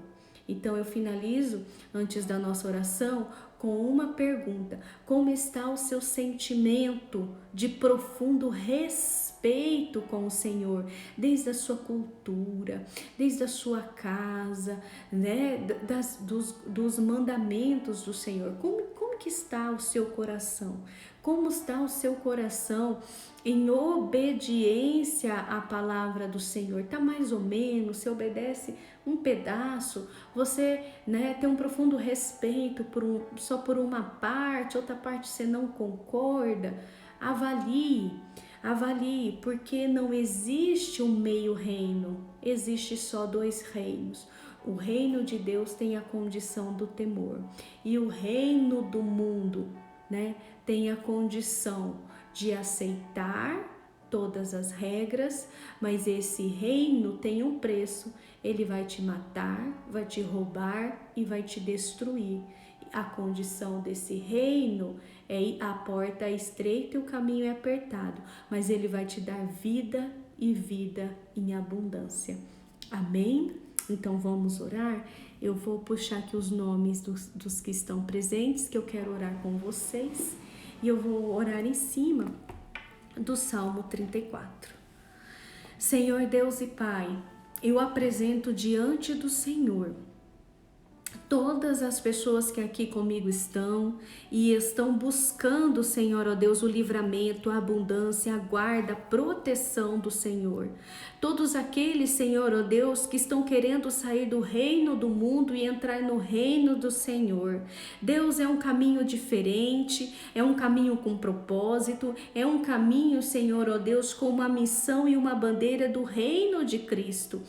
Então eu finalizo, antes da nossa oração, com uma pergunta: como está o seu sentimento de profundo respeito com o Senhor, desde a sua cultura, desde a sua casa, né, dos mandamentos do Senhor? Como que está o seu coração? Como está o seu coração em obediência à palavra do Senhor? Está mais ou menos? Você obedece um pedaço? Você, né, tem um profundo respeito só por uma parte, outra parte você não concorda? Avalie, porque não existe um meio reino, existe só dois reinos. O reino de Deus tem a condição do temor, e o reino do mundo, né, tem a condição de aceitar todas as regras, mas esse reino tem um preço. Ele vai te matar, vai te roubar e vai te destruir. A condição desse reino é a porta é estreita e o caminho é apertado, mas ele vai te dar vida e vida em abundância. Amém? Então vamos orar? Eu vou puxar aqui os nomes dos que estão presentes, que eu quero orar com vocês, e eu vou orar em cima do Salmo 34. Senhor Deus e Pai, eu apresento diante do Senhor todas as pessoas que aqui comigo estão e estão buscando, Senhor, ó Deus, o livramento, a abundância, a guarda, a proteção do Senhor. Todos aqueles, Senhor, ó Deus, que estão querendo sair do reino do mundo e entrar no reino do Senhor. Deus, é um caminho diferente, é um caminho com propósito, é um caminho, Senhor, ó Deus, com uma missão e uma bandeira do reino de Cristo.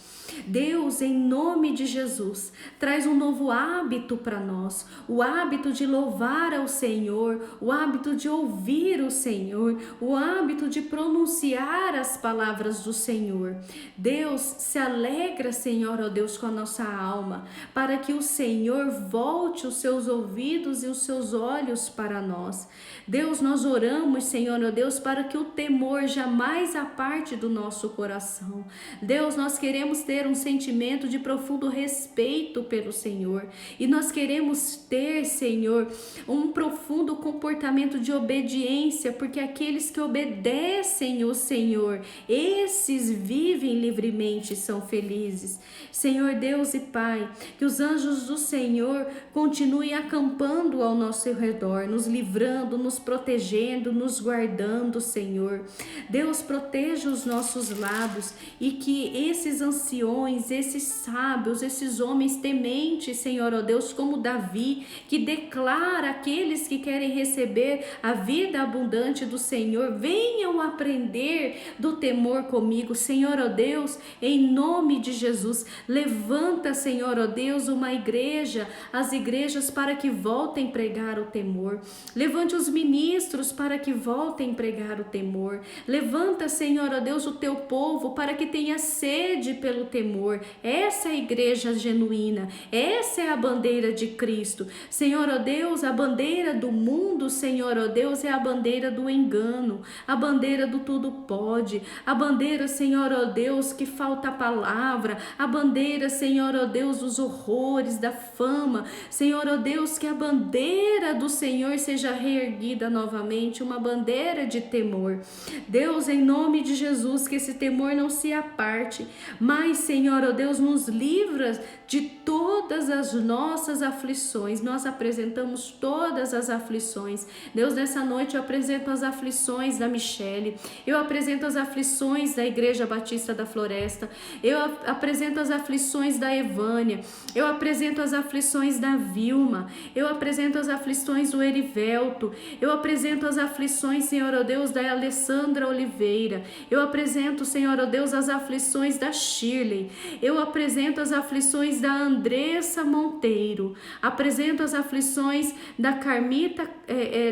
Deus, em nome de Jesus, traz um novo hábito para nós, o hábito de louvar ao Senhor, o hábito de ouvir o Senhor, o hábito de pronunciar as palavras do Senhor. Deus se alegra, Senhor, ó Deus, com a nossa alma, para que o Senhor volte os seus ouvidos e os seus olhos para nós. Deus, nós oramos, Senhor, ó Deus, para que o temor jamais aparte do nosso coração. Deus, nós queremos ter um sentimento de profundo respeito pelo Senhor e nós queremos ter, Senhor, um profundo comportamento de obediência, porque aqueles que obedecem o Senhor, esses vivem livremente e são felizes. Senhor Deus e Pai, que os anjos do Senhor continuem acampando ao nosso redor, nos livrando, nos protegendo, nos guardando, Senhor. Deus, proteja os nossos lábios e que esses anciões, esses sábios, esses homens tementes, Senhor, ó Deus, como Davi, que declara aqueles que querem receber a vida abundante do Senhor, venham aprender do temor comigo, Senhor, ó Deus, em nome de Jesus. Levanta, Senhor, ó Deus, uma igreja, as igrejas para que voltem a pregar o temor. Levante os ministros para que voltem a pregar o temor. Levanta, Senhor, ó Deus, o teu povo para que tenha sede pelo temor. Essa é a igreja genuína, essa é a bandeira de Cristo. Senhor, ó Deus, a bandeira do mundo, Senhor, ó Deus, é a bandeira do engano, a bandeira do tudo pode, a bandeira, Senhor, ó Deus, que falta a palavra, a bandeira, Senhor, ó Deus, dos horrores, da fama. Senhor, ó Deus, que a bandeira do Senhor seja reerguida novamente, uma bandeira de temor. Deus, em nome de Jesus, que esse temor não se aparte, mas, Senhor, ó Deus, nos livra de todas as nossas aflições. Nós apresentamos todas as aflições. Deus, nessa noite eu apresento as aflições da Michele, eu apresento as aflições da Igreja Batista da Floresta, eu apresento as aflições da Evânia, eu apresento as aflições da Vilma, eu apresento as aflições do Erivelto, eu apresento as aflições, Senhor, ó Deus, da Alessandra Oliveira, eu apresento, Senhor, ó Deus, as aflições da Shirley, eu apresento as aflições da Andressa Monteiro, apresento as aflições da Carmita,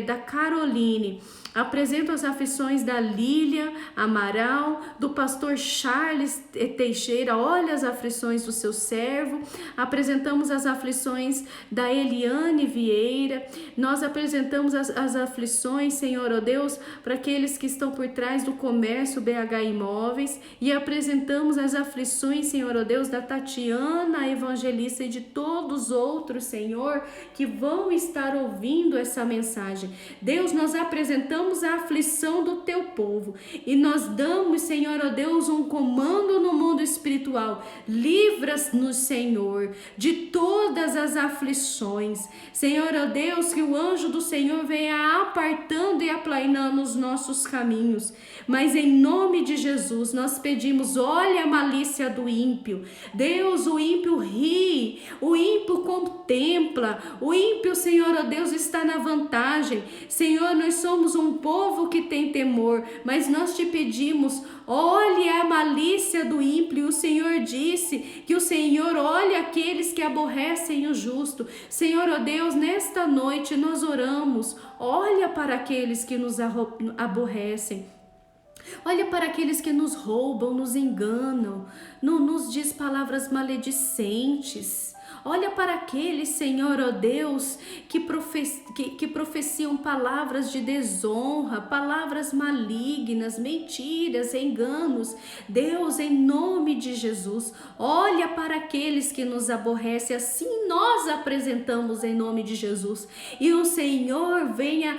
da Caroline, apresento as aflições da Lília Amaral, do pastor Charles Teixeira. Olha as aflições do seu servo. Apresentamos as aflições da Eliane Vieira. Nós apresentamos as aflições, Senhor, ó Deus, para aqueles que estão por trás do comércio BH Imóveis, e apresentamos as aflições, Senhor, ó Deus, da Tatiana Evangelista e de todos os outros, Senhor, que vão estar ouvindo essa mensagem. Deus, nós apresentamos a aflição do teu povo e nós damos, Senhor, ó Deus, um comando no mundo espiritual. Livra-nos, Senhor, de todas as aflições. Senhor, ó Deus, que o anjo do Senhor venha apartando e aplainando os nossos caminhos. Mas em nome de Jesus nós pedimos, olha a malícia do ímpio. Deus, o ímpio ri, o ímpio contempla, o ímpio, Senhor, ó Deus, está na vantagem. Senhor, nós somos um povo que tem temor, mas nós te pedimos, olhe a malícia do ímpio. O Senhor disse que o Senhor olha aqueles que aborrecem o justo. Senhor, ó Deus, nesta noite nós oramos, olha para aqueles que nos aborrecem. Olha para aqueles que nos roubam, nos enganam, nos diz palavras maledicentes. Olha para aqueles, Senhor, ó Deus, que profeciam palavras de desonra, palavras malignas, mentiras, enganos. Deus, em nome de Jesus, olha para aqueles que nos aborrecem, assim nós apresentamos em nome de Jesus. E o Senhor venha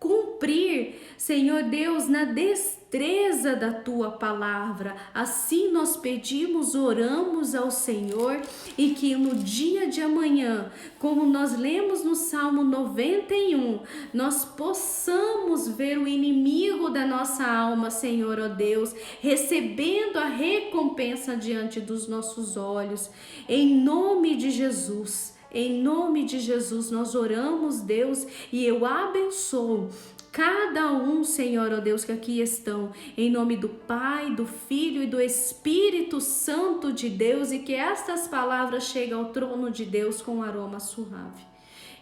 cumprir, Senhor Deus, na destreza da tua palavra. Assim nós pedimos, oramos ao Senhor, e que no dia de amanhã, como nós lemos no Salmo 91, nós possamos ver o inimigo da nossa alma, Senhor, ó Deus, recebendo a recompensa diante dos nossos olhos. Em nome de Jesus. Em nome de Jesus, nós oramos, Deus, e eu abençoo cada um, Senhor, ó Deus, que aqui estão, em nome do Pai, do Filho e do Espírito Santo de Deus, e que estas palavras cheguem ao trono de Deus com um aroma suave.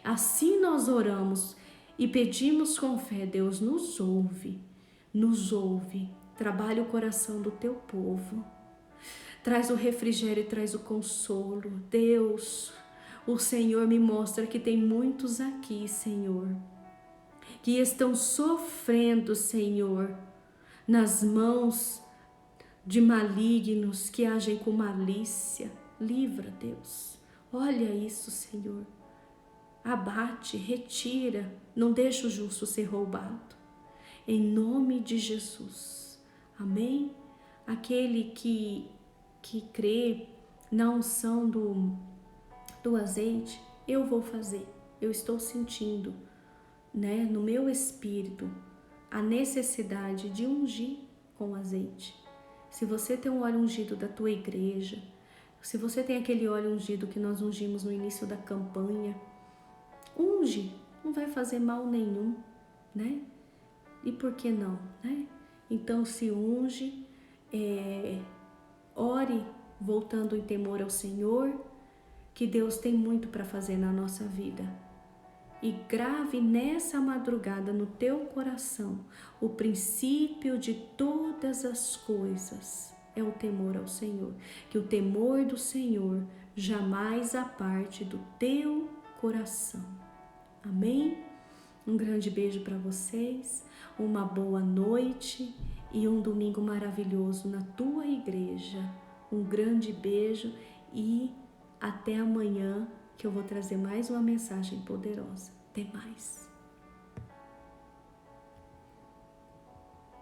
Assim nós oramos e pedimos com fé. Deus, nos ouve, trabalha o coração do teu povo, traz o refrigério e traz o consolo. Deus, o Senhor me mostra que tem muitos aqui, Senhor, que estão sofrendo, Senhor, nas mãos de malignos que agem com malícia. Livra, Deus. Olha isso, Senhor. Abate, retira, não deixa o justo ser roubado. Em nome de Jesus. Amém? Aquele que crê na unção do azeite, eu vou fazer. Eu estou sentindo, né, no meu espírito a necessidade de ungir com azeite. Se você tem um óleo ungido da tua igreja, se você tem aquele óleo ungido que nós ungimos no início da campanha, unge, não vai fazer mal nenhum, né? E por que não, né? Então se unge, ore voltando em temor ao Senhor, que Deus tem muito para fazer na nossa vida. E grave nessa madrugada no teu coração o princípio de todas as coisas é o temor ao Senhor. Que o temor do Senhor jamais aparte do teu coração. Amém? Um grande beijo para vocês, uma boa noite e um domingo maravilhoso na tua igreja. Um grande beijo e até amanhã, que eu vou trazer mais uma mensagem poderosa. Até mais.